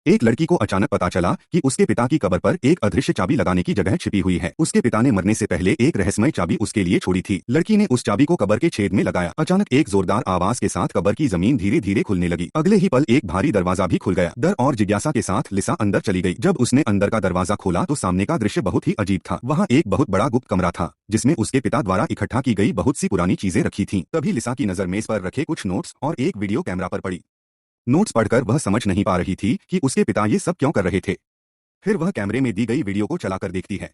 एक लड़की को अचानक पता चला कि उसके पिता की कब्र पर एक अदृश्य चाबी लगाने की जगह छिपी हुई है। उसके पिता ने मरने से पहले एक रहस्यमय चाबी उसके लिए छोड़ी थी। लड़की ने उस चाबी को कब्र के छेद में लगाया। अचानक एक जोरदार आवाज के साथ कब्र की जमीन धीरे धीरे खुलने लगी। अगले ही पल एक भारी दरवाजा भी खुल गया। डर और जिज्ञासा के साथ लिसा अंदर चली गई। जब उसने अंदर का दरवाजा खोला तो सामने का दृश्य बहुत ही अजीब था। वहाँ एक बहुत बड़ा गुप्त कमरा था जिसमें उसके पिता द्वारा इकट्ठा की गई बहुत सी पुरानी चीजें रखी थीं। तभी लिसा की नजर मेज पर रखे कुछ नोट्स और एक वीडियो कैमरा पर पड़ी। नोट्स पढ़कर वह समझ नहीं पा रही थी कि उसके पिता ये सब क्यों कर रहे थे। फिर वह कैमरे में दी गई वीडियो को चलाकर देखती है।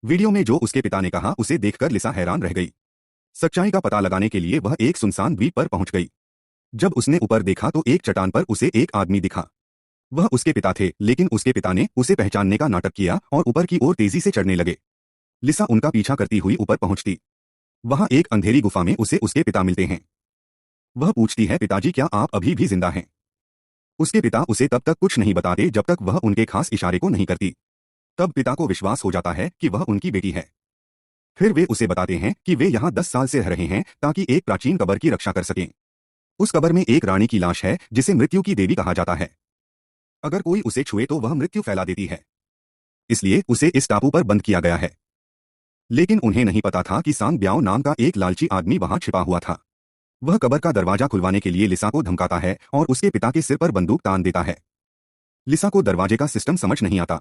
वीडियो में जो उसके पिता ने कहा उसे देखकर लिसा हैरान रह गई। सच्चाई का पता लगाने के लिए वह एक सुनसान द्वीप पर पहुंच गई। जब उसने ऊपर देखा तो एक चट्टान पर उसे एक आदमी दिखा। वह उसके पिता थे, लेकिन उसके पिता ने उसे पहचानने का नाटक किया और ऊपर की ओर तेजी से चढ़ने लगे। लिसा उनका पीछा करती हुई ऊपर पहुंचती। वहां एक अंधेरी गुफा में उसे उसके पिता मिलते हैं। वह पूछती है, पिताजी क्या आप अभी भी जिंदा हैं? उसके पिता उसे तब तक कुछ नहीं बताते जब तक वह उनके खास इशारे को नहीं करती। तब पिता को विश्वास हो जाता है कि वह उनकी बेटी है। फिर वे उसे बताते हैं कि वे यहाँ 10 साल से रह रहे हैं ताकि एक प्राचीन कब्र की रक्षा कर सकें। उस कब्र में एक रानी की लाश है जिसे मृत्यु की देवी कहा जाता है। अगर कोई उसे छुए तो वह मृत्यु फैला देती है, इसलिए उसे इस टापू पर बंद किया गया है। लेकिन उन्हें नहीं पता था कि सांग ब्याओ नाम का एक लालची आदमी वहां छिपा हुआ था। वह कब्र का दरवाजा खुलवाने के लिए लिसा को धमकाता है और उसके पिता के सिर पर बंदूक तान देता है। लिसा को दरवाजे का सिस्टम समझ नहीं आता,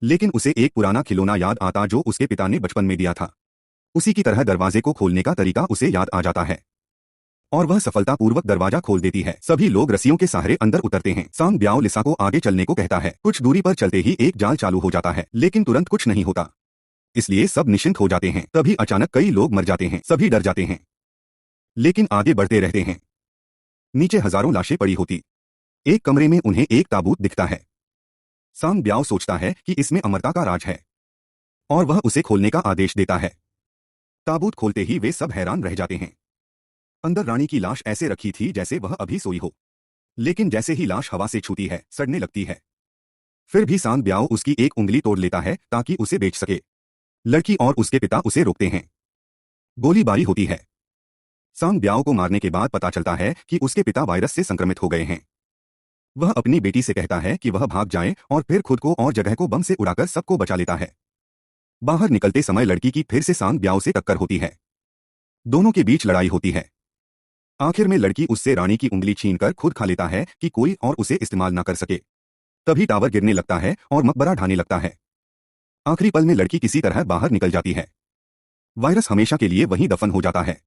लेकिन उसे एक पुराना खिलौना याद आता जो उसके पिता ने बचपन में दिया था। उसी की तरह दरवाजे को खोलने का तरीका उसे याद आ जाता है और वह सफलतापूर्वक दरवाजा खोल देती है। सभी लोग रस्सियों के सहारे अंदर उतरते हैं। सांग ब्याओ लिसा को आगे चलने को कहता है। कुछ दूरी पर चलते ही एक जाल चालू हो जाता है, लेकिन तुरंत कुछ नहीं होता, इसलिए सब निश्चिंत हो जाते हैं। तभी अचानक कई लोग मर जाते हैं। सभी डर जाते हैं, लेकिन आगे बढ़ते रहते हैं। नीचे हजारों लाशें पड़ी होती। एक कमरे में उन्हें एक ताबूत दिखता है। सांग ब्याओ सोचता है कि इसमें अमरता का राज है और वह उसे खोलने का आदेश देता है। ताबूत खोलते ही वे सब हैरान रह जाते हैं। अंदर रानी की लाश ऐसे रखी थी जैसे वह अभी सोई हो, लेकिन जैसे ही लाश हवा से छूती है सड़ने लगती है। फिर भी सांग ब्याओ उसकी एक उंगली तोड़ लेता है ताकि उसे बेच सके। लड़की और उसके पिता उसे रोकते हैं। गोलीबारी होती है। सांग ब्याओ को मारने के बाद पता चलता है कि उसके पिता वायरस से संक्रमित हो गए हैं। वह अपनी बेटी से कहता है कि वह भाग जाए और फिर खुद को और जगह को बम से उड़ाकर सबको बचा लेता है। बाहर निकलते समय लड़की की फिर से सांग ब्याओ से टक्कर होती है। दोनों के बीच लड़ाई होती है। आखिर में लड़की उससे रानी की उंगली छीनकर खुद खा लेता है कि कोई और उसे इस्तेमाल ना कर सके। तभी टावर गिरने लगता है और मकबरा ढहने लगता है। आखिरी पल में लड़की किसी तरह बाहर निकल जाती है। वायरस हमेशा के लिए वहीं दफन हो जाता है।